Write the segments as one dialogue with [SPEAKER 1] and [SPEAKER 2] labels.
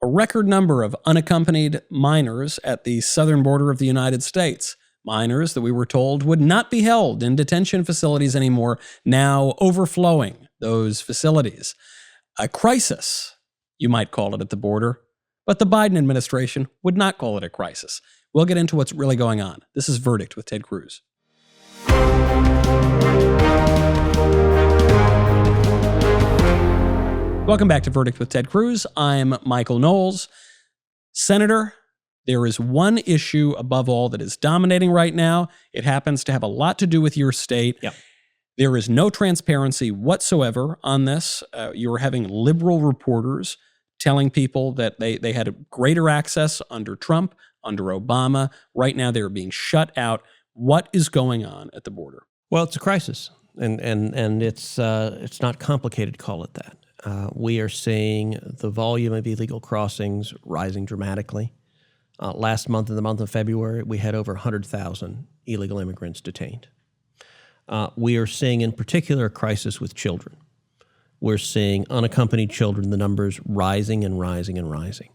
[SPEAKER 1] a record number of unaccompanied minors at the southern border of the United States. Minors that we were told would not be held in detention facilities anymore, now overflowing those facilities. A crisis, you might call it, at the border, but the Biden administration would not call it a crisis. We'll get into what's really going on. This is Verdict with Ted Cruz. Welcome back to Verdict with Ted Cruz. I'm Michael Knowles. Senator, there is one issue above all that is dominating right now. It happens to have a lot to do with your state.
[SPEAKER 2] Yep.
[SPEAKER 1] There is no transparency whatsoever on this. You're having liberal reporters telling people that they had greater access under Trump, under Obama. Right now, they're being shut out. What is going on at the border?
[SPEAKER 2] Well, it's a crisis, and it's not complicated to call it that. We are seeing the volume of illegal crossings rising dramatically. Last month, in the month of February, we had over 100,000 illegal immigrants detained. We are seeing, in particular, a crisis with children. We're seeing unaccompanied children, the numbers rising and rising and rising.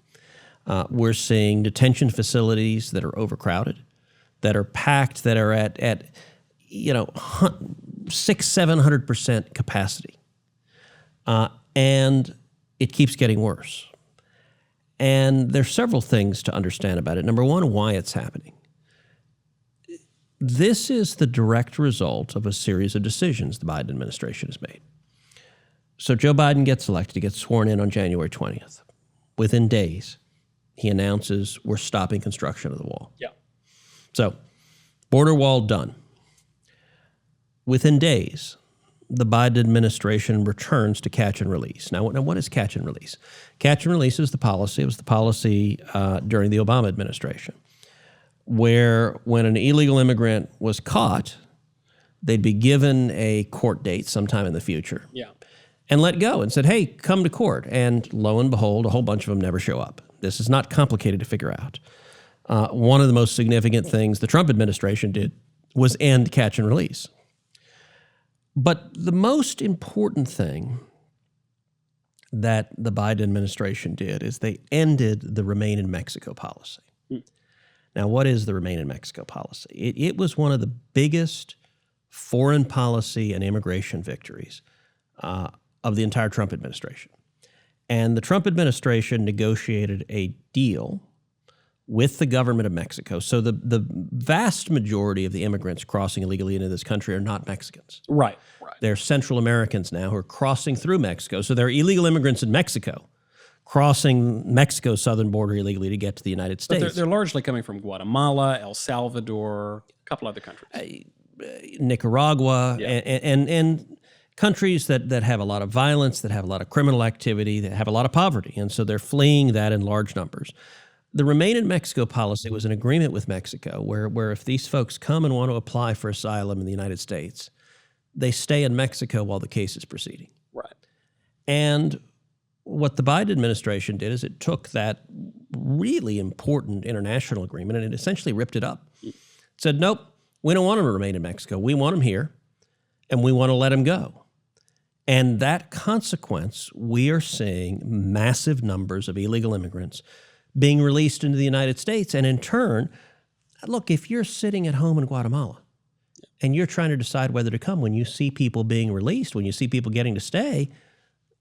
[SPEAKER 2] We're seeing detention facilities that are overcrowded, that are packed, that are at 600-700% capacity. And it keeps getting worse. And there's several things to understand about it. Number one, why it's happening. This is the direct result of a series of decisions the Biden administration has made. So Joe Biden gets elected. He gets sworn in on January 20th. Within days, he announces we're stopping construction of the wall.
[SPEAKER 1] Yeah.
[SPEAKER 2] So border wall done. Within days, the Biden administration returns to catch and release. Now, what is catch and release? Catch and release is the policy. It was the policy during the Obama administration, where when an illegal immigrant was caught, they'd be given a court date sometime in the future.
[SPEAKER 1] Yeah.
[SPEAKER 2] And let go and said, hey, come to court. And lo and behold, a whole bunch of them never show up. This is not complicated to figure out. One of the most significant things the Trump administration did was end catch and release. But the most important thing that the Biden administration did is they ended the Remain in Mexico policy. Now, what is the Remain in Mexico policy? It was one of the biggest foreign policy and immigration victories of the entire Trump administration. And the Trump administration negotiated a deal with the government of Mexico. So the vast majority of the immigrants crossing illegally into this country are not Mexicans.
[SPEAKER 1] Right.
[SPEAKER 2] They're Central Americans now who are crossing through Mexico. So they're illegal immigrants in Mexico crossing Mexico's southern border illegally to get to the United States.
[SPEAKER 1] But they're largely coming from Guatemala, El Salvador, a couple other countries.
[SPEAKER 2] Nicaragua,
[SPEAKER 1] Yeah.
[SPEAKER 2] and countries that have a lot of violence, that have a lot of criminal activity, that have a lot of poverty. And so they're fleeing that in large numbers. The Remain in Mexico policy was an agreement with Mexico where if these folks come and want to apply for asylum in the United States, they stay in Mexico while the case is proceeding.
[SPEAKER 1] Right.
[SPEAKER 2] And what the Biden administration did is it took that really important international agreement and it essentially ripped it up. It said, nope, we don't want them to remain in Mexico. We want them here, and we want to let them go. And that consequence, we are seeing massive numbers of illegal immigrants being released into the United States. And in turn, look, if you're sitting at home in Guatemala and you're trying to decide whether to come, when you see people being released, when you see people getting to stay,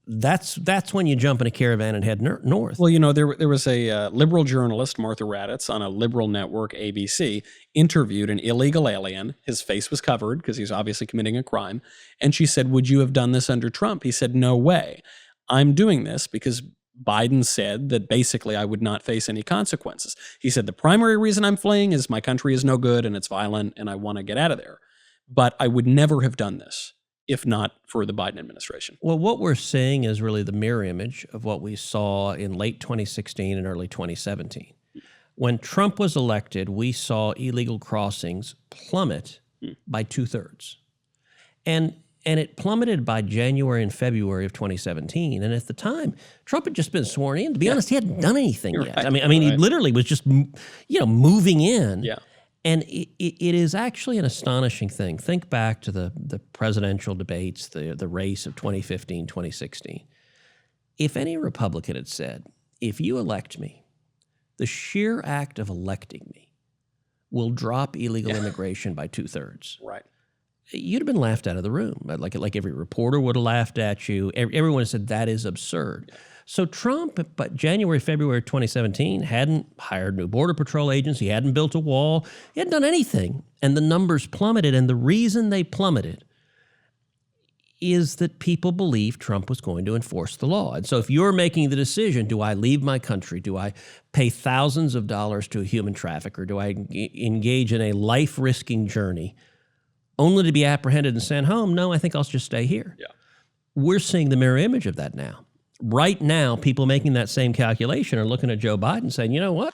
[SPEAKER 2] that's when you jump in a caravan and head north.
[SPEAKER 1] Well, you know, there was a liberal journalist, Martha Raddatz, on a liberal network, ABC, interviewed an illegal alien. His face was covered because he's obviously committing a crime. And she said, would you have done this under Trump? He said, no way. I'm doing this because Biden said that basically I would not face any consequences. He said, the primary reason I'm fleeing is my country is no good and it's violent and I want to get out of there. But I would never have done this if not for the Biden administration.
[SPEAKER 2] Well, what we're seeing is really the mirror image of what we saw in late 2016 and early 2017. When Trump was elected, we saw illegal crossings plummet by 2/3. And it plummeted by January and February of 2017. And at the time, Trump had just been sworn in. To be honest, he hadn't done anything yet.
[SPEAKER 1] Right.
[SPEAKER 2] I mean, he literally was just, moving in.
[SPEAKER 1] Yeah.
[SPEAKER 2] And it is actually an astonishing thing. Think back to the presidential debates, the race of 2015, 2016. If any Republican had said, if you elect me, the sheer act of electing me will drop illegal immigration by 2/3.
[SPEAKER 1] Right.
[SPEAKER 2] You'd have been laughed out of the room. Like every reporter would have laughed at you. Everyone said that is absurd. So Trump, but January, February 2017, hadn't hired new Border Patrol agents. He hadn't built a wall. He hadn't done anything. And the numbers plummeted. And the reason they plummeted is that people believed Trump was going to enforce the law. And so if you're making the decision, do I leave my country? Do I pay thousands of dollars to a human trafficker? Do I engage in a life-risking journey only to be apprehended and sent home? No, I think I'll just stay here.
[SPEAKER 1] Yeah.
[SPEAKER 2] We're seeing the mirror image of that now. Right now, people making that same calculation are looking at Joe Biden saying, you know what?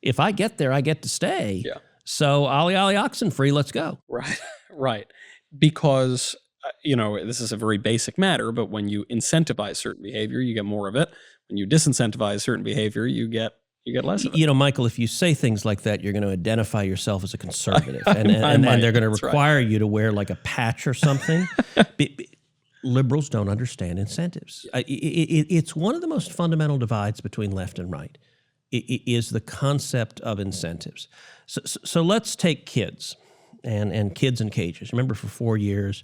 [SPEAKER 2] If I get there, I get to stay.
[SPEAKER 1] Yeah.
[SPEAKER 2] So ollie, ollie, oxen free, let's go.
[SPEAKER 1] Right. Right. Because, this is a very basic matter, but when you incentivize certain behavior, you get more of it. When you disincentivize certain behavior, you get less of it.
[SPEAKER 2] Michael, if you say things like that, you're going to identify yourself as a conservative. And they're going to require you to wear like a patch or something. Liberals don't understand incentives. It's one of the most fundamental divides between left and right. It is the concept of incentives. So let's take kids and kids in cages. Remember, for 4 years,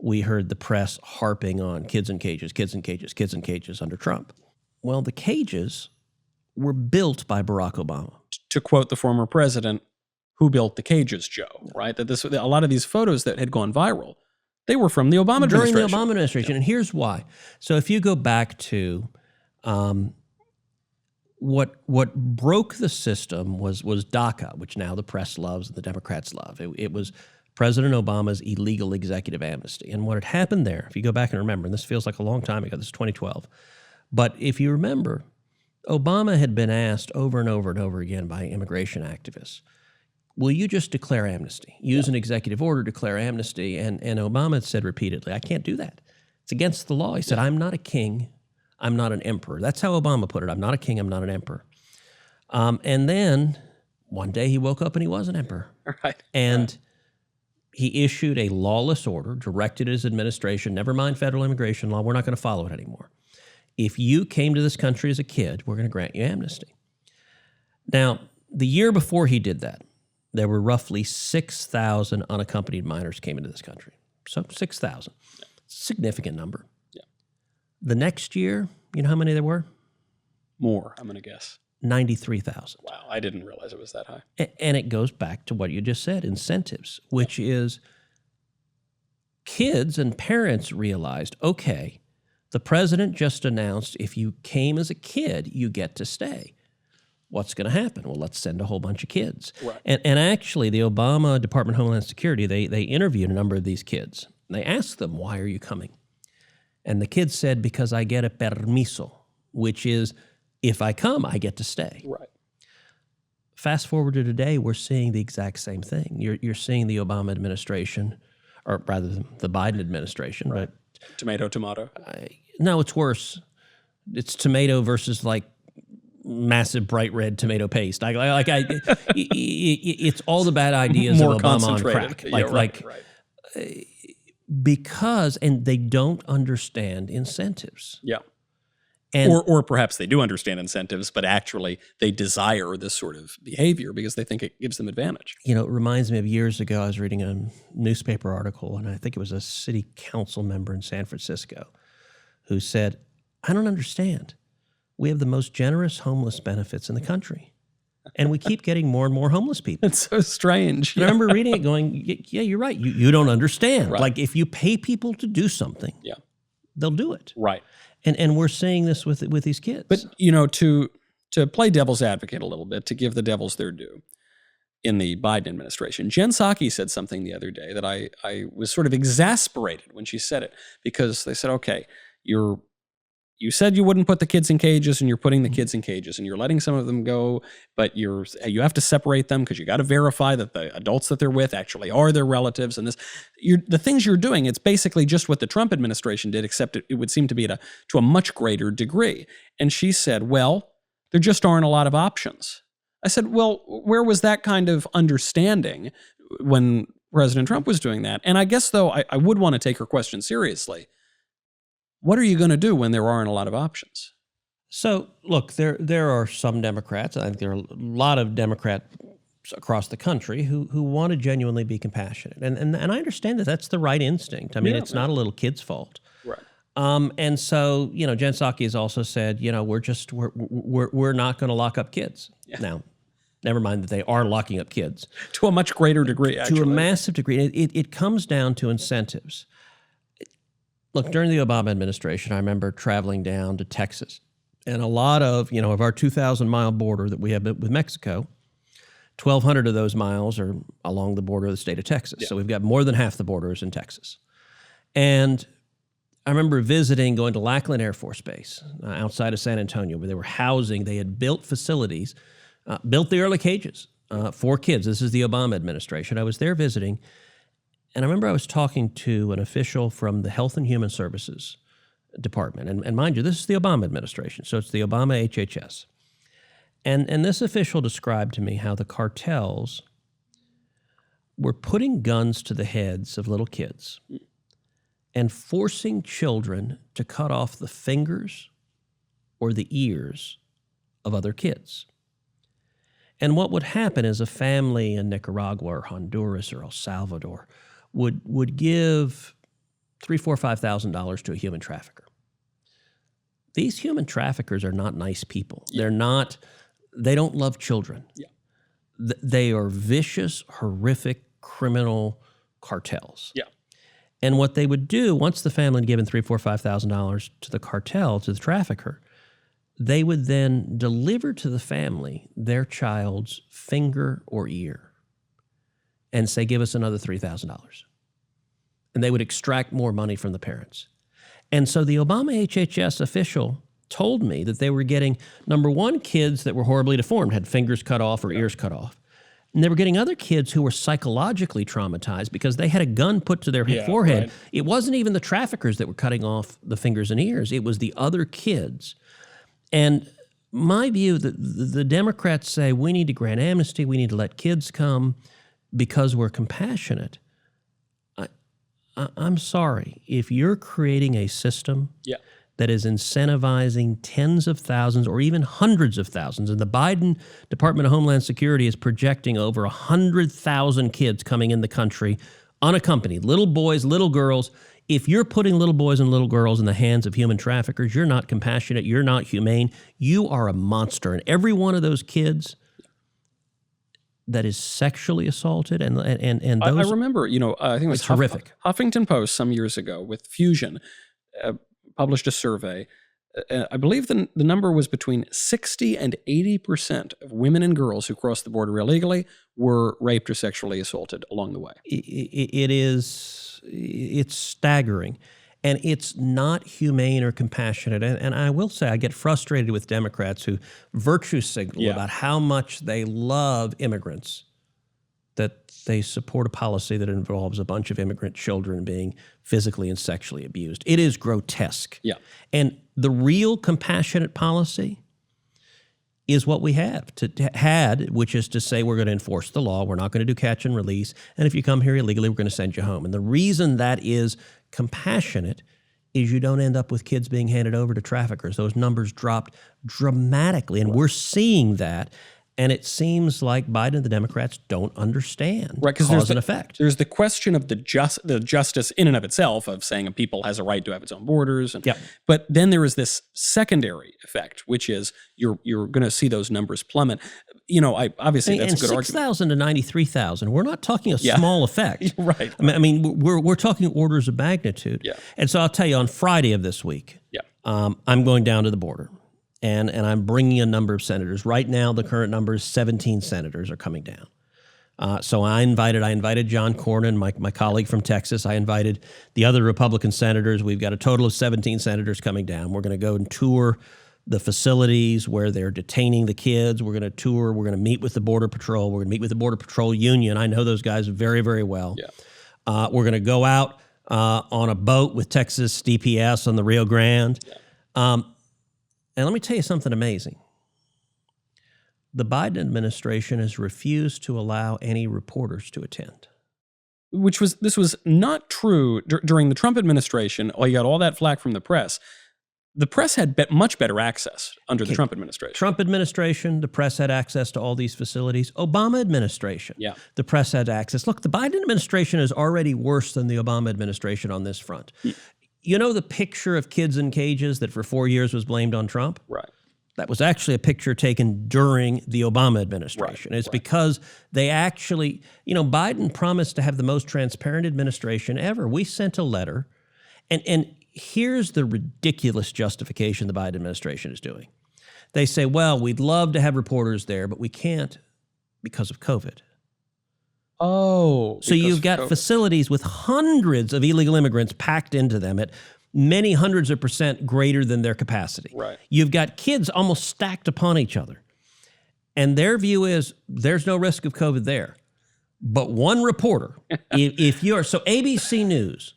[SPEAKER 2] we heard the press harping on kids in cages, kids in cages, kids in cages under Trump. Well, the cages were built by Barack Obama.
[SPEAKER 1] To quote the former president, who built the cages, Joe, right? That a lot of these photos that had gone viral, they were from the Obama administration.
[SPEAKER 2] During the Obama administration, and here's why. So if you go back to what broke the system was DACA, which now the press loves and the Democrats love. It was President Obama's illegal executive amnesty. And what had happened there, if you go back and remember, and this feels like a long time ago, this is 2012, but if you remember, Obama had been asked over and over and over again by immigration activists, will you just declare amnesty? Use an executive order, declare amnesty. And Obama had said repeatedly, I can't do that. It's against the law. He said, I'm not a king. I'm not an emperor. That's how Obama put it. I'm not a king. I'm not an emperor. And then one day he woke up and he was an emperor.
[SPEAKER 1] Right.
[SPEAKER 2] And he issued a lawless order, directed his administration, never mind federal immigration law, we're not going to follow it anymore. If you came to this country as a kid, we're going to grant you amnesty. Now, the year before he did that, there were roughly 6,000 unaccompanied minors came into this country. So 6,000. Yeah. Significant number.
[SPEAKER 1] Yeah.
[SPEAKER 2] The next year, you know how many there were?
[SPEAKER 1] More, I'm going to guess.
[SPEAKER 2] 93,000.
[SPEAKER 1] Wow, I didn't realize it was that high.
[SPEAKER 2] And it goes back to what you just said, incentives, which is kids and parents realized, okay, the president just announced if you came as a kid, you get to stay. What's going to happen? Well, let's send a whole bunch of kids.
[SPEAKER 1] Right.
[SPEAKER 2] And actually, the Obama Department of Homeland Security, they interviewed a number of these kids. They asked them, why are you coming? And the kids said, because I get a permiso, which is, if I come, I get to stay.
[SPEAKER 1] Right.
[SPEAKER 2] Fast forward to today, we're seeing the exact same thing. You're seeing the Obama administration, or rather the Biden administration.
[SPEAKER 1] Right.
[SPEAKER 2] But
[SPEAKER 1] Tomato.
[SPEAKER 2] No, it's worse. It's tomato versus like massive bright red tomato paste. It's all the bad ideas
[SPEAKER 1] More
[SPEAKER 2] of Obama on crack. Because they don't understand incentives.
[SPEAKER 1] Yeah.
[SPEAKER 2] And,
[SPEAKER 1] or perhaps they do understand incentives, but actually they desire this sort of behavior because they think it gives them advantage.
[SPEAKER 2] It reminds me of years ago, I was reading a newspaper article, and I think it was a city council member in San Francisco who said, I don't understand. We have the most generous homeless benefits in the country, and we keep getting more and more homeless people.
[SPEAKER 1] It's so strange.
[SPEAKER 2] I remember reading it going, yeah, you're right. You don't understand.
[SPEAKER 1] Right.
[SPEAKER 2] Like if you pay people to do something, they'll do it.
[SPEAKER 1] Right.
[SPEAKER 2] And we're seeing this with these kids.
[SPEAKER 1] But, to play devil's advocate a little bit, to give the devils their due, in the Biden administration, Jen Psaki said something the other day that I was sort of exasperated when she said it, because they said, okay, you said you wouldn't put the kids in cages, and you're putting the kids in cages, and you're letting some of them go, but you have to separate them because you got to verify that the adults that they're with actually are their relatives. And the things you're doing, it's basically just what the Trump administration did, except it would seem to be to a much greater degree. And she said, well, there just aren't a lot of options. I said, well, where was that kind of understanding when President Trump was doing that? And I guess, though, I would want to take her question seriously. What are you going to do when there aren't a lot of options?
[SPEAKER 2] So, look, there are some Democrats, I think there are a lot of Democrats across the country who want to genuinely be compassionate. And I understand that that's the right instinct. I mean, it's not a little kid's fault.
[SPEAKER 1] Right.
[SPEAKER 2] And so, Jen Psaki has also said, we're not going to lock up kids. Yeah. Now, never mind that they are locking up kids.
[SPEAKER 1] To a much greater degree, actually.
[SPEAKER 2] To a massive degree. It comes down to incentives. Look, during the Obama administration, I remember traveling down to Texas. And a lot of our 2,000-mile border that we have with Mexico, 1,200 of those miles are along the border of the state of Texas. Yeah. So we've got more than half the borders in Texas. And I remember going to Lackland Air Force Base outside of San Antonio, where they had built facilities, built the early cages for kids. This is the Obama administration. I was there visiting, and I remember I was talking to an official from the Health and Human Services Department. And mind you, this is the Obama administration, so it's the Obama HHS. And this official described to me how the cartels were putting guns to the heads of little kids and forcing children to cut off the fingers or the ears of other kids. And what would happen is a family in Nicaragua or Honduras or El Salvador would give $3,000, $4,000, $5,000 to a human trafficker. These human traffickers are not nice people. Yeah. They don't love children. Yeah. They are vicious, horrific, criminal cartels. Yeah. And what they would do, once the family had given $3,000, $4,000, $5,000 to the cartel, to the trafficker, they would then deliver to the family their child's finger or ear and say, give us another $3,000. And they would extract more money from the parents. And so the Obama HHS official told me that they were getting, number one, kids that were horribly deformed, had fingers cut off or ears cut off. And they were getting other kids who were psychologically traumatized because they had a gun put to their forehead. Right. It wasn't even the traffickers that were cutting off the fingers and ears. It was the other kids. And my view, that the Democrats say we need to grant amnesty, we need to let kids come because we're compassionate. I'm sorry. If you're creating a system that is incentivizing tens of thousands or even hundreds of thousands, and the Biden Department of Homeland Security is projecting over 100,000 kids coming in the country unaccompanied, little boys, little girls. If you're putting little boys and little girls in the hands of human traffickers, you're not compassionate, you're not humane, you are a monster. And every one of those kids that is sexually assaulted and those,
[SPEAKER 1] I remember, I think it was
[SPEAKER 2] horrific.
[SPEAKER 1] Huffington Post some years ago with Fusion published a survey. I believe the number was between 60 and 80% of women and girls who crossed the border illegally were raped or sexually assaulted along the way.
[SPEAKER 2] It's staggering. And it's not humane or compassionate. And I will say I get frustrated with Democrats who virtue signal about how much they love immigrants, that they support a policy that involves a bunch of immigrant children being physically and sexually abused. It is grotesque. Yeah. And the real compassionate policy is what we had, which is to say we're going to enforce the law, we're not going to do catch and release, and if you come here illegally, we're going to send you home. And the reason that is compassionate is you don't end up with kids being handed over to traffickers. Those numbers dropped dramatically, and we're seeing that. And it seems like Biden and the Democrats don't understand cause and effect.
[SPEAKER 1] There's the question of the justice in and of itself of saying a people has a right to have its own borders. But then there is this secondary effect, which is you're going to see those numbers plummet. Obviously that's a good argument.
[SPEAKER 2] 6,000 to 93,000. We're not talking a small effect.
[SPEAKER 1] Right.
[SPEAKER 2] I mean, we're talking orders of magnitude. Yeah. And so I'll tell you, on Friday of this week, I'm going down to the border. And I'm bringing a number of senators. Right now, the current number is 17 senators are coming down. So I invited John Cornyn, my colleague from Texas. I invited the other Republican senators. We've got a total of 17 senators coming down. We're going to go and tour the facilities where they're detaining the kids. We're going to meet with the Border Patrol. We're going to meet with the Border Patrol Union. I know those guys very, very well. Yeah. We're going to go out on a boat with Texas DPS on the Rio Grande. Yeah. And let me tell you something amazing. The Biden administration has refused to allow any reporters to attend.
[SPEAKER 1] This was not true during the Trump administration. You got all that flack from the press. the press had much better access under the Trump administration.
[SPEAKER 2] Trump administration, the press had access to all these facilities. Obama administration,
[SPEAKER 1] Yeah.
[SPEAKER 2] the press had access. Look, the Biden administration is already worse than the Obama administration on this front. You know the picture of kids in cages that for 4 years was blamed on Trump?
[SPEAKER 1] Right.
[SPEAKER 2] That was actually a picture taken during the Obama administration.
[SPEAKER 1] Right,
[SPEAKER 2] It's because they actually, Biden promised to have the most transparent administration ever. We sent a letter, and here's the ridiculous justification the Biden administration is doing. They say, well, we'd love to have reporters there, but we can't because of COVID.
[SPEAKER 1] Oh.
[SPEAKER 2] So you've got facilities with hundreds of illegal immigrants packed into them at many hundreds of % greater than their capacity.
[SPEAKER 1] Right.
[SPEAKER 2] You've got kids almost stacked upon each other. And their view is there's no risk of COVID there. But one reporter, so ABC News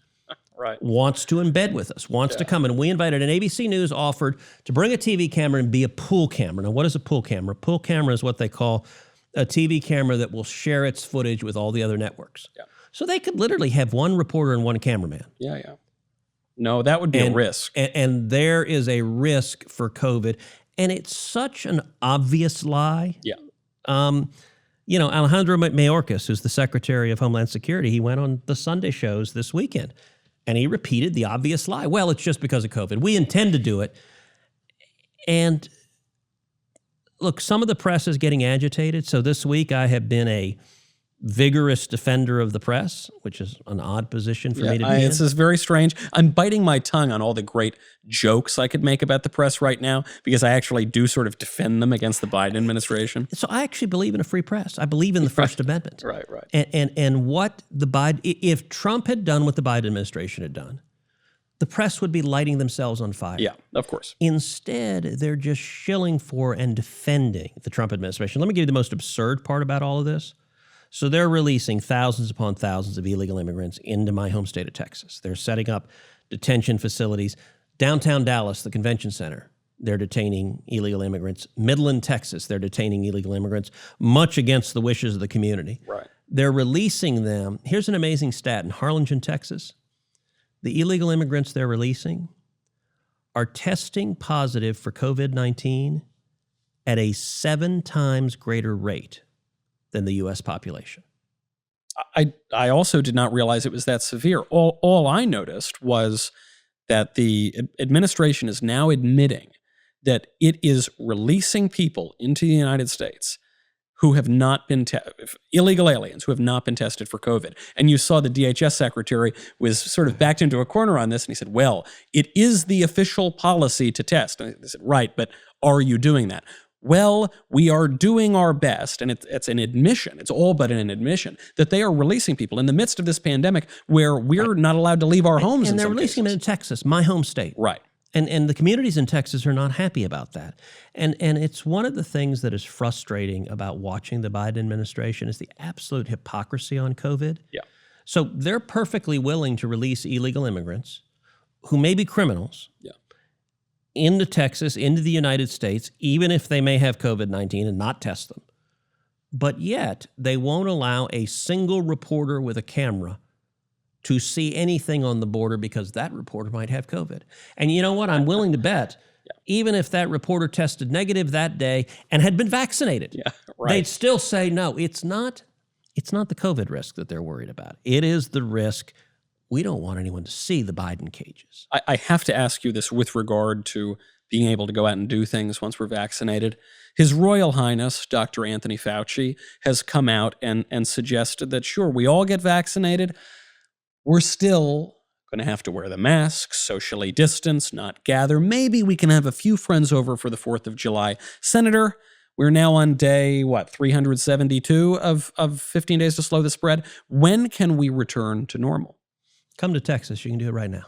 [SPEAKER 2] wants to embed with us, wants to come. And we invited, and ABC News offered to bring a TV camera and be a pool camera. Now, what is a pool camera? A pool camera is what they call a TV camera that will share its footage with all the other networks.
[SPEAKER 1] Yeah.
[SPEAKER 2] So they could literally have one reporter and one cameraman.
[SPEAKER 1] Yeah. No, that would be a risk.
[SPEAKER 2] And there is a risk for COVID. And it's such an obvious lie.
[SPEAKER 1] Yeah.
[SPEAKER 2] Alejandro Mayorkas, who's the Secretary of Homeland Security, he went on the Sunday shows this weekend, and he repeated the obvious lie. Well, it's just because of COVID. We intend to do it. And look, some of the press is getting agitated. So this week I have been a vigorous defender of the press, which is an odd position for me to be in.
[SPEAKER 1] This is very strange. I'm biting my tongue on all the great jokes I could make about the press right now because I actually do sort of defend them against the Biden administration.
[SPEAKER 2] So I actually believe in a free press. I believe in the First Amendment.
[SPEAKER 1] Right.
[SPEAKER 2] And what the Biden, if Trump had done what the Biden administration had done, the press would be lighting themselves on fire.
[SPEAKER 1] Yeah, of course.
[SPEAKER 2] Instead, they're just shilling for and defending the Trump administration. Let me give you the most absurd part about all of this. So they're releasing thousands upon thousands of illegal immigrants into my home state of Texas. They're setting up detention facilities. Downtown Dallas, the convention center, they're detaining illegal immigrants. Midland, Texas, they're detaining illegal immigrants, much against the wishes of the community.
[SPEAKER 1] Right.
[SPEAKER 2] They're releasing them. Here's an amazing stat. In Harlingen, Texas, the illegal immigrants they're releasing are testing positive for COVID-19 at a 7 times greater rate than the U.S. population.
[SPEAKER 1] I also did not realize it was that severe. All I noticed was that the administration is now admitting that it is releasing people into the United States who have not been illegal aliens who have not been tested for COVID. And you saw the DHS secretary was sort of backed into a corner on this, and he said, well, it is the official policy to test. And they said, right, but are you doing that? Well, we are doing our best, and it's an admission, it's all but an admission, that they are releasing people in the midst of this pandemic where we're not allowed to leave our homes.
[SPEAKER 2] And they're releasing them in Texas, my home state.
[SPEAKER 1] Right.
[SPEAKER 2] And the communities in Texas are not happy about that. And it's one of the things that is frustrating about watching the Biden administration is the absolute hypocrisy on COVID.
[SPEAKER 1] Yeah.
[SPEAKER 2] So they're perfectly willing to release illegal immigrants who may be criminals.
[SPEAKER 1] Yeah.
[SPEAKER 2] Into Texas, into the United States, even if they may have COVID-19 and not test them. But yet, they won't allow a single reporter with a camera to see anything on the border because that reporter might have COVID. And you know what? I'm willing to bet, even if that reporter tested negative that day and had been vaccinated, they'd still say, no, it's not the COVID risk that they're worried about. It is the risk. We don't want anyone to see the Biden cages.
[SPEAKER 1] I have to ask you this with regard to being able to go out and do things once we're vaccinated. His Royal Highness, Dr. Anthony Fauci, has come out and suggested that, sure, we all get vaccinated. We're still going to have to wear the masks, socially distance, not gather. Maybe we can have a few friends over for the 4th of July. Senator, we're now on day, 372 of 15 days to slow the spread. When can we return to normal?
[SPEAKER 2] Come to Texas. You can do it right now.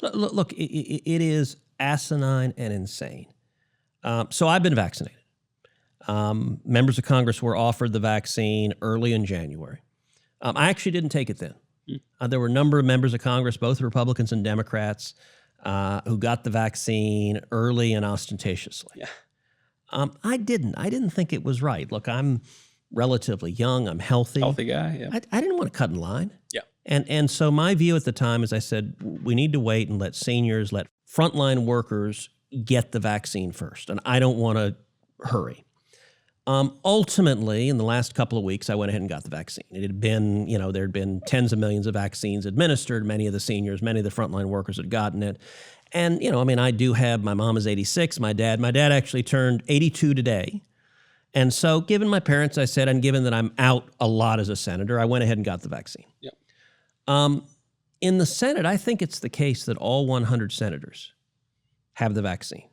[SPEAKER 2] Look, it is asinine and insane. So I've been vaccinated. Members of Congress were offered the vaccine early in January. I actually didn't take it then. There were a number of members of Congress, both Republicans and Democrats, who got the vaccine early and ostentatiously.
[SPEAKER 1] Yeah.
[SPEAKER 2] I didn't think it was right. Look, I'm relatively young. I'm healthy.
[SPEAKER 1] Healthy guy, yeah.
[SPEAKER 2] I didn't want to cut in line.
[SPEAKER 1] Yeah.
[SPEAKER 2] And so my view at the time is I said, we need to wait and let seniors, let frontline workers get the vaccine first, and I don't want to hurry. Ultimately, in the last couple of weeks, I went ahead and got the vaccine. It had been, there had been tens of millions of vaccines administered. Many of the seniors, many of the frontline workers had gotten it. And, I do have, my mom is 86, my dad actually turned 82 today. And so given my parents, I said, and given that I'm out a lot as a senator, I went ahead and got the vaccine.
[SPEAKER 1] Yep.
[SPEAKER 2] In the Senate, I think it's the case that all 100 senators have the vaccine.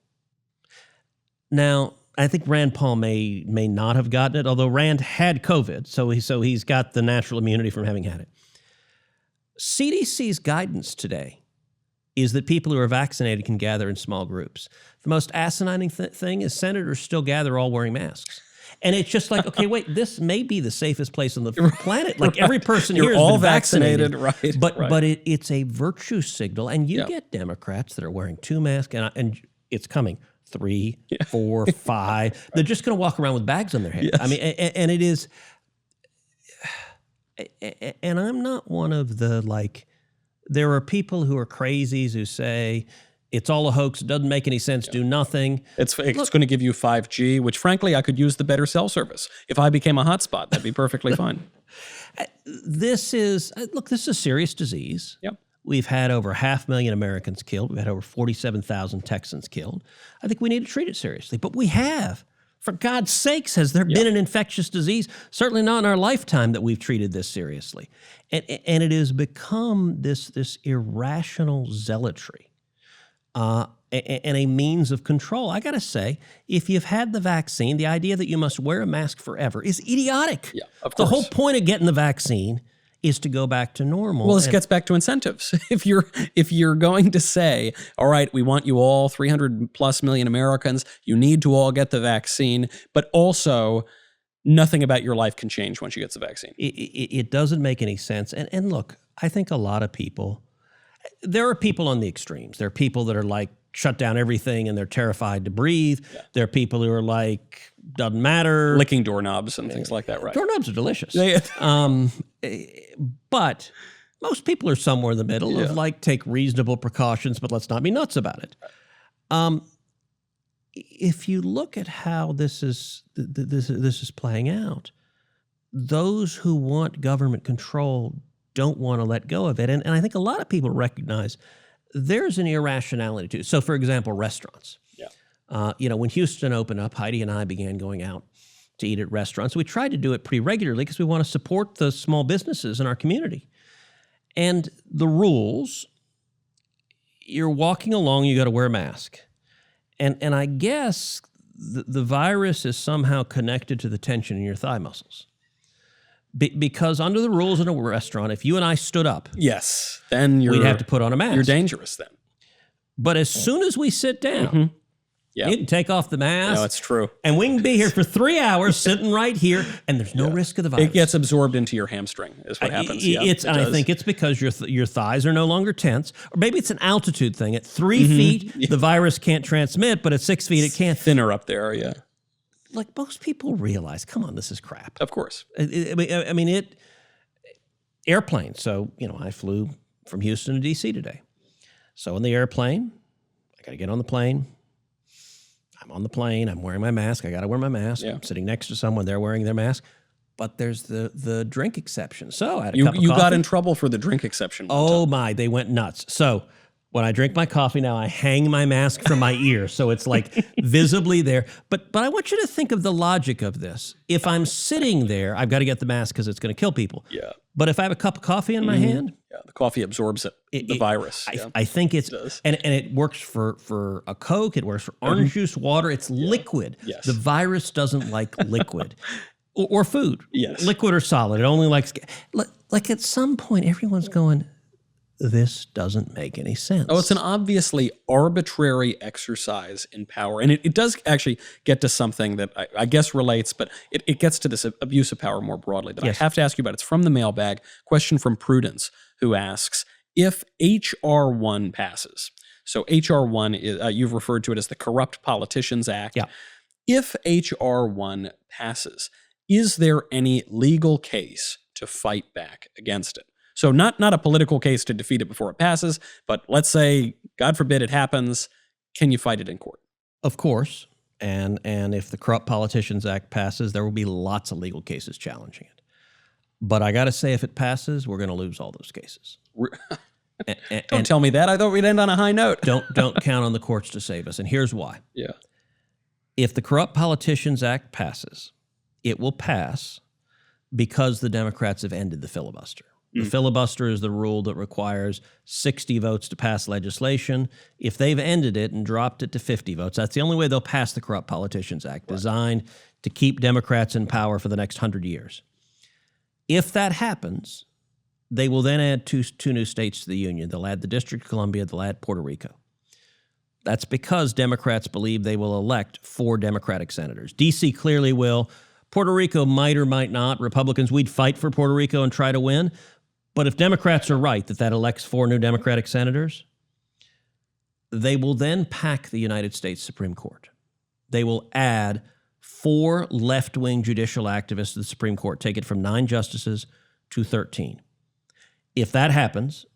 [SPEAKER 2] Now, I think Rand Paul may not have gotten it, although Rand had COVID, so he's got the natural immunity from having had it. CDC's guidance today is that people who are vaccinated can gather in small groups. The most asinine thing is senators still gather all wearing masks. And it's just like, okay, wait, this may be the safest place on the planet. Like every person here is all vaccinated,
[SPEAKER 1] right?
[SPEAKER 2] But it's a virtue signal, and you get Democrats that are wearing 2 masks, and it's coming. 3, 4, 5. They're just going to walk around with bags on their head.
[SPEAKER 1] Yes.
[SPEAKER 2] I mean, and it is, and I'm not one of the, there are people who are crazies who say it's all a hoax, it doesn't make any sense, do nothing.
[SPEAKER 1] It's going to give you 5G, which frankly, I could use the better cell service. If I became a hotspot, that'd be perfectly fine.
[SPEAKER 2] This is a serious disease.
[SPEAKER 1] Yep.
[SPEAKER 2] We've had over 500,000 Americans killed. We've had over 47,000 Texans killed. I think we need to treat it seriously. But we have. For God's sakes, has there been an infectious disease? Certainly not in our lifetime that we've treated this seriously. And it has become this irrational zealotry and a means of control. I got to say, if you've had the vaccine, the idea that you must wear a mask forever is idiotic.
[SPEAKER 1] Yeah, of
[SPEAKER 2] the
[SPEAKER 1] course.
[SPEAKER 2] whole point of getting the vaccine is to go back to normal.
[SPEAKER 1] Well, this gets back to incentives. If you're going to say, all right, we want you all 300 plus million Americans, you need to all get the vaccine, but also nothing about your life can change once you get the vaccine.
[SPEAKER 2] It doesn't make any sense. And look, I think a lot of people, there are people on the extremes. There are people that are like, shut down everything and they're terrified to breathe. Yeah. There are people who are like, doesn't matter.
[SPEAKER 1] Licking doorknobs and things like that, right?
[SPEAKER 2] Doorknobs are delicious. But most people are somewhere in the middle of like, take reasonable precautions, but let's not be nuts about it. If you look at how this is playing out, those who want government control don't want to let go of it. And I think a lot of people recognize there's an irrationality to it. So, for example, restaurants. Yeah. When Houston opened up, Heidi and I began going out to eat at restaurants. We tried to do it pretty regularly because we want to support the small businesses in our community. And the rules, you're walking along, you got to wear a mask. And I guess the virus is somehow connected to the tension in your thigh muscles. Because under the rules in a restaurant, if you and I stood up,
[SPEAKER 1] yes, then we'd
[SPEAKER 2] have to put on a mask.
[SPEAKER 1] You're dangerous then.
[SPEAKER 2] But as soon as we sit down, you can take off the mask.
[SPEAKER 1] No, it's true.
[SPEAKER 2] And we can be here for 3 hours sitting right here, and there's no risk of the virus.
[SPEAKER 1] It gets absorbed into your hamstring is what happens.
[SPEAKER 2] I think it's because your thighs are no longer tense. Or maybe it's an altitude thing. At 3 feet, the virus can't transmit, but at 6 feet, it can.
[SPEAKER 1] Thinner up there, yeah.
[SPEAKER 2] Like most people realize, come on, this is crap.
[SPEAKER 1] Of course.
[SPEAKER 2] I mean, airplane. So, I flew from Houston to D.C. today. So in the airplane, I got to get on the plane. I'm on the plane. I'm wearing my mask. I got to wear my mask. Yeah. I'm sitting next to someone. They're wearing their mask. But there's the drink exception. So I had a cup of coffee. You
[SPEAKER 1] got in trouble for the drink exception.
[SPEAKER 2] Oh, my. They went nuts. So when I drink my coffee now, I hang my mask from my ear, so it's like visibly there. But I want you to think of the logic of this. If I'm sitting there, I've got to get the mask because it's going to kill people.
[SPEAKER 1] Yeah.
[SPEAKER 2] But if I have a cup of coffee in my hand,
[SPEAKER 1] the coffee absorbs the virus.
[SPEAKER 2] I think it does. And it works for a Coke. It works for orange juice, water. It's liquid.
[SPEAKER 1] Yes.
[SPEAKER 2] The virus doesn't like liquid. Or food.
[SPEAKER 1] Yes.
[SPEAKER 2] Liquid or solid. It only likes. Like at some point, everyone's going, this doesn't make any sense.
[SPEAKER 1] Oh, it's an obviously arbitrary exercise in power. And it does actually get to something that I guess relates, but it gets to this abuse of power more broadly that I have to ask you about. It's from the mailbag. Question from Prudence, who asks, if H.R. 1 passes, so H.R. 1, you've referred to it as the Corrupt Politicians Act.
[SPEAKER 2] Yeah.
[SPEAKER 1] If H.R. 1 passes, is there any legal case to fight back against it? So not a political case to defeat it before it passes, but let's say, God forbid it happens, can you fight it in court?
[SPEAKER 2] Of course. And if the Corrupt Politicians Act passes, there will be lots of legal cases challenging it. But I got to say, if it passes, we're going to lose all those cases.
[SPEAKER 1] Don't tell me that. I thought we'd end on a high note.
[SPEAKER 2] Don't count on the courts to save us. And here's why.
[SPEAKER 1] Yeah.
[SPEAKER 2] If the Corrupt Politicians Act passes, it will pass because the Democrats have ended the filibuster. The filibuster is the rule that requires 60 votes to pass legislation. If they've ended it and dropped it to 50 votes, that's the only way they'll pass the Corrupt Politicians Act, designed to keep Democrats in power for the next 100 years. If that happens, they will then add two new states to the Union. They'll add the District of Columbia, they'll add Puerto Rico. That's because Democrats believe they will elect 4 Democratic senators. D.C. clearly will. Puerto Rico might or might not. Republicans, we'd fight for Puerto Rico and try to win. But if Democrats are right that elects 4 new Democratic senators, they will then pack the United States Supreme Court. They will add 4 left-wing judicial activists to the Supreme Court, take it from 9 justices to 13. If that happens,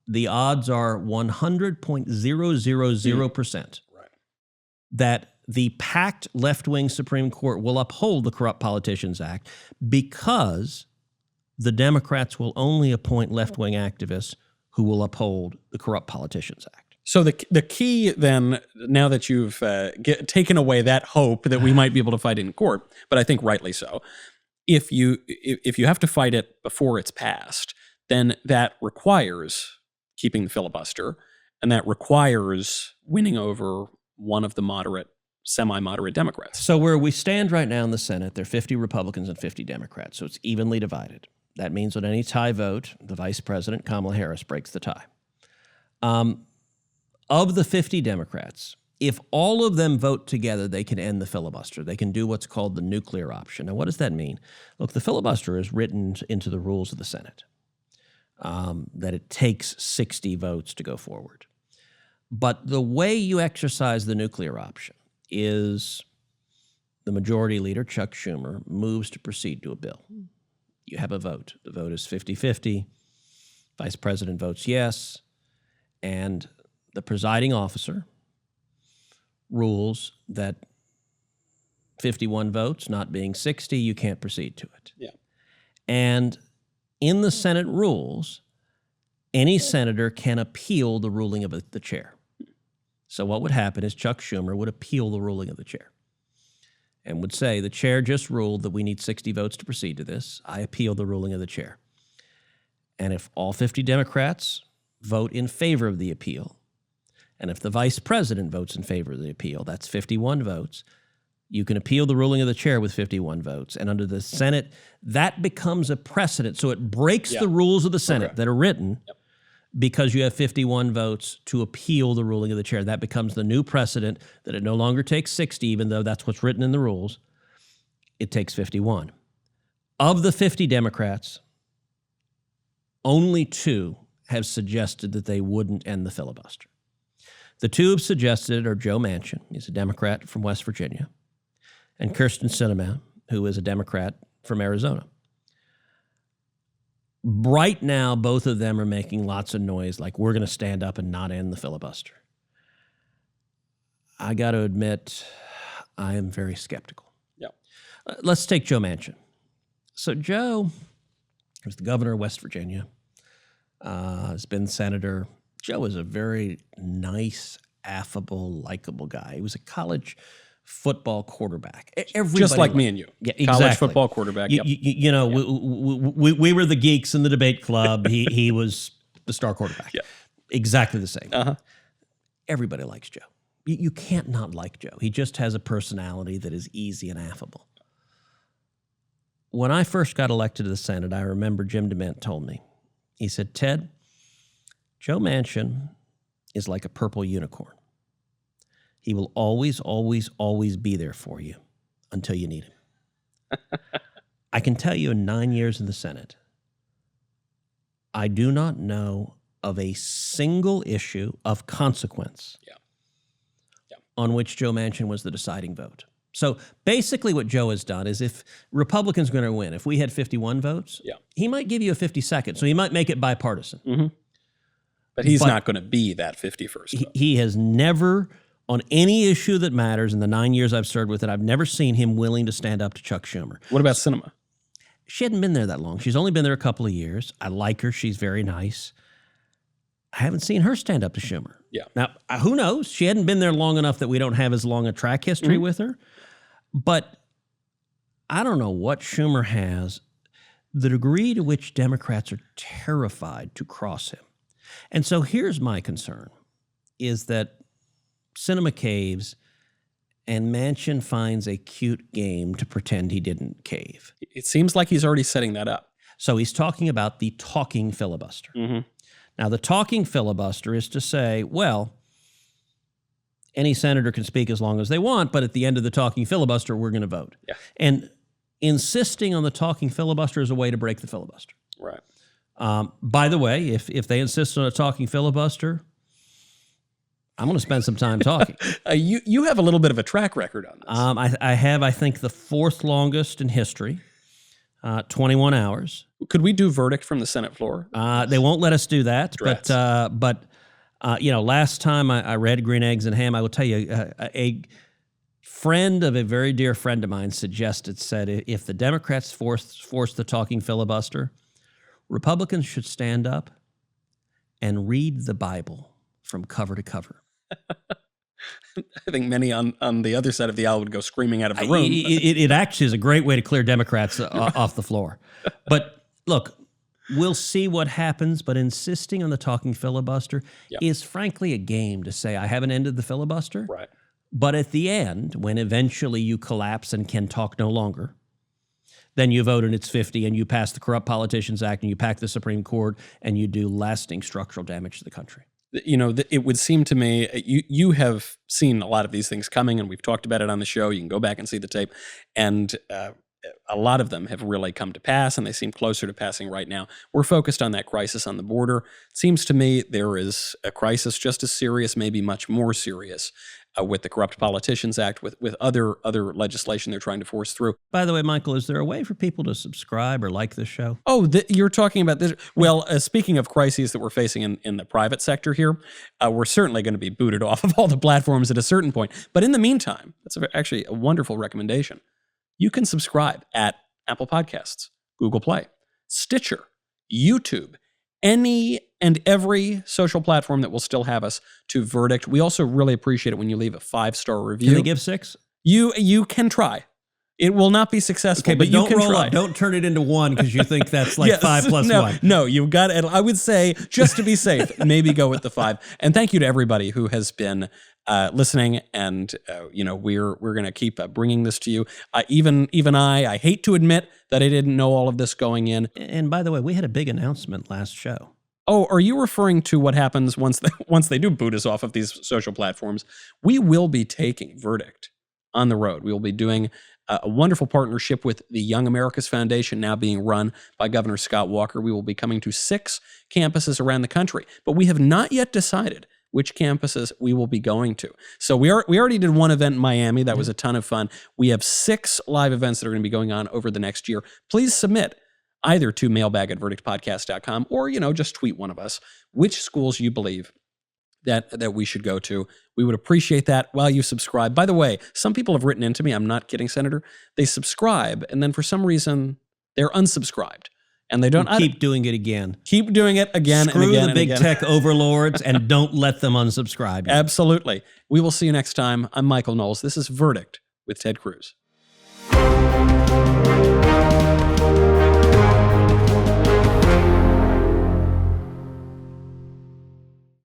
[SPEAKER 2] the odds are 100.000% that the packed left-wing Supreme Court will uphold the Corrupt Politicians Act because the Democrats will only appoint left-wing activists who will uphold the Corrupt Politicians Act.
[SPEAKER 1] So the key then, now that you've taken away that hope that we might be able to fight it in court, but I think rightly so, if you have to fight it before it's passed, then that requires keeping the filibuster, and that requires winning over one of the moderate, semi-moderate Democrats.
[SPEAKER 2] So where we stand right now in the Senate, there are 50 Republicans and 50 Democrats, so it's evenly divided. That means with any tie vote, the Vice President, Kamala Harris, breaks the tie. Of the 50 Democrats, if all of them vote together, they can end the filibuster. They can do what's called the nuclear option. Now, what does that mean? Look, the filibuster is written into the rules of the Senate, that it takes 60 votes to go forward. But the way you exercise the nuclear option is the majority leader, Chuck Schumer, moves to proceed to a bill. You have a vote. The vote is 50-50. Vice President votes yes, and the presiding officer rules that 51 votes, not being 60, you can't proceed to it.
[SPEAKER 1] Yeah.
[SPEAKER 2] And in the Senate rules, any senator can appeal the ruling of the chair. So what would happen is Chuck Schumer would appeal the ruling of the chair and would say, the chair just ruled that we need 60 votes to proceed to this. I appeal the ruling of the chair. And if all 50 Democrats vote in favor of the appeal, and if the vice president votes in favor of the appeal, that's 51 votes, you can appeal the ruling of the chair with 51 votes. And under the Senate, that becomes a precedent. So it breaks the rules of the Senate that are written because you have 51 votes to appeal the ruling of the chair. That becomes the new precedent that it no longer takes 60, even though that's what's written in the rules. It takes 51. Of the 50 Democrats, only 2 have suggested that they wouldn't end the filibuster. The 2 who've suggested are Joe Manchin, he's a Democrat from West Virginia, and Kyrsten Sinema, who is a Democrat from Arizona. Right now, both of them are making lots of noise, like we're going to stand up and not end the filibuster. I got to admit, I am very skeptical.
[SPEAKER 1] Yeah.
[SPEAKER 2] Let's take Joe Manchin. So Joe was the governor of West Virginia, has been senator. Joe is a very nice, affable, likable guy. He was a college football quarterback. Everybody
[SPEAKER 1] just like me and you.
[SPEAKER 2] Yeah, exactly.
[SPEAKER 1] College football quarterback.
[SPEAKER 2] You know, we were the geeks in the debate club. He was the star quarterback.
[SPEAKER 1] Yeah.
[SPEAKER 2] Exactly the same.
[SPEAKER 1] Uh-huh.
[SPEAKER 2] Everybody likes Joe. You can't not like Joe. He just has a personality that is easy and affable. When I first got elected to the Senate, I remember Jim DeMint told me, he said, Ted, Joe Manchin is like a purple unicorn. He will always, always, always be there for you until you need him. I can tell you in 9 years in the Senate, I do not know of a single issue of consequence on which Joe Manchin was the deciding vote. So basically what Joe has done is if Republicans are going to win, if we had 51 votes, he might give you a 52nd. So he might make it bipartisan.
[SPEAKER 1] But he's not going to be that 51st vote.
[SPEAKER 2] He has never, on any issue that matters in the 9 years I've served with it, I've never seen him willing to stand up to Chuck Schumer.
[SPEAKER 1] What about Sinema?
[SPEAKER 2] She hadn't been there that long. She's only been there a couple of years. I like her. She's very nice. I haven't seen her stand up to Schumer.
[SPEAKER 1] Yeah.
[SPEAKER 2] Now, who knows? She hadn't been there long enough that we don't have as long a track history with her. But I don't know what Schumer has, the degree to which Democrats are terrified to cross him. And so here's my concern, is that Sinema caves and Manchin finds a cute game to pretend he didn't cave.
[SPEAKER 1] It seems like he's already setting that up.
[SPEAKER 2] So he's talking about the talking filibuster. Now, the talking filibuster is to say, well, any senator can speak as long as they want, but at the end of the talking filibuster, we're going to vote.
[SPEAKER 1] Yeah.
[SPEAKER 2] And insisting on the talking filibuster is a way to break the filibuster.
[SPEAKER 1] Right.
[SPEAKER 2] By the way, if they insist on a talking filibuster, I'm going to spend some time talking.
[SPEAKER 1] You have a little bit of a track record on this.
[SPEAKER 2] I have, I think, the fourth longest in history, 21 hours.
[SPEAKER 1] Could we do verdict from the Senate floor?
[SPEAKER 2] They won't let us do that.
[SPEAKER 1] Drats.
[SPEAKER 2] But last time I read Green Eggs and Ham, I will tell you, a friend of a very dear friend of mine said, if the Democrats force the talking filibuster, Republicans should stand up and read the Bible from cover to cover.
[SPEAKER 1] I think many on the other side of the aisle would go screaming out of the room.
[SPEAKER 2] It actually is a great way to clear Democrats off the floor. But look, we'll see what happens, but insisting on the talking filibuster is frankly a game to say, I haven't ended the filibuster.
[SPEAKER 1] Right.
[SPEAKER 2] But at the end, when eventually you collapse and can talk no longer, then you vote and it's 50 and you pass the Corrupt Politicians Act and you pack the Supreme Court and you do lasting structural damage to the country.
[SPEAKER 1] You know, it would seem to me, you have seen a lot of these things coming, and we've talked about it on the show. You can go back and see the tape. And a lot of them have really come to pass, and they seem closer to passing right now. We're focused on that crisis on the border. It seems to me there is a crisis just as serious, maybe much more serious, with the Corrupt Politicians Act, with other legislation they're trying to force through.
[SPEAKER 2] By the way, Michael, is there a way for people to subscribe or like this show?
[SPEAKER 1] Oh, you're talking about this. Well, speaking of crises that we're facing in the private sector here, we're certainly going to be booted off of all the platforms at a certain point. But in the meantime, that's actually a wonderful recommendation. You can subscribe at Apple Podcasts, Google Play, Stitcher, YouTube, any and every social platform that will still have us to Verdict. We also really appreciate it when you leave a 5-star review.
[SPEAKER 2] Can they give 6?
[SPEAKER 1] You can try. It will not be successful,
[SPEAKER 2] okay,
[SPEAKER 1] but
[SPEAKER 2] don't
[SPEAKER 1] you can
[SPEAKER 2] roll
[SPEAKER 1] try.
[SPEAKER 2] Up. Don't turn it into 1 because you think that's like 5 plus 1.
[SPEAKER 1] No, you've got it. I would say, just to be safe, maybe go with the 5. And thank you to everybody who has been listening. And we're going to keep bringing this to you. Even I hate to admit that I didn't know all of this going in.
[SPEAKER 2] And by the way, we had a big announcement last show.
[SPEAKER 1] Oh, are you referring to what happens once they do boot us off of these social platforms? We will be taking Verdict on the road. We will be doing a wonderful partnership with the Young America's Foundation, now being run by Governor Scott Walker. We will be coming to 6 campuses around the country, but we have not yet decided which campuses we will be going to. So we already did one event in Miami. That was a ton of fun. We have 6 live events that are going to be going on over the next year. Please submit either to mailbag@verdictpodcast.com or, just tweet one of us which schools you believe that we should go to. We would appreciate that while you subscribe. By the way, some people have written into me, I'm not kidding, Senator, they subscribe and then for some reason they're unsubscribed. And they don't
[SPEAKER 2] keep doing it again.
[SPEAKER 1] Keep doing it again
[SPEAKER 2] Screw
[SPEAKER 1] and again.
[SPEAKER 2] The big tech overlords and don't let them unsubscribe.
[SPEAKER 1] Absolutely. We will see you next time. I'm Michael Knowles. This is Verdict with Ted Cruz.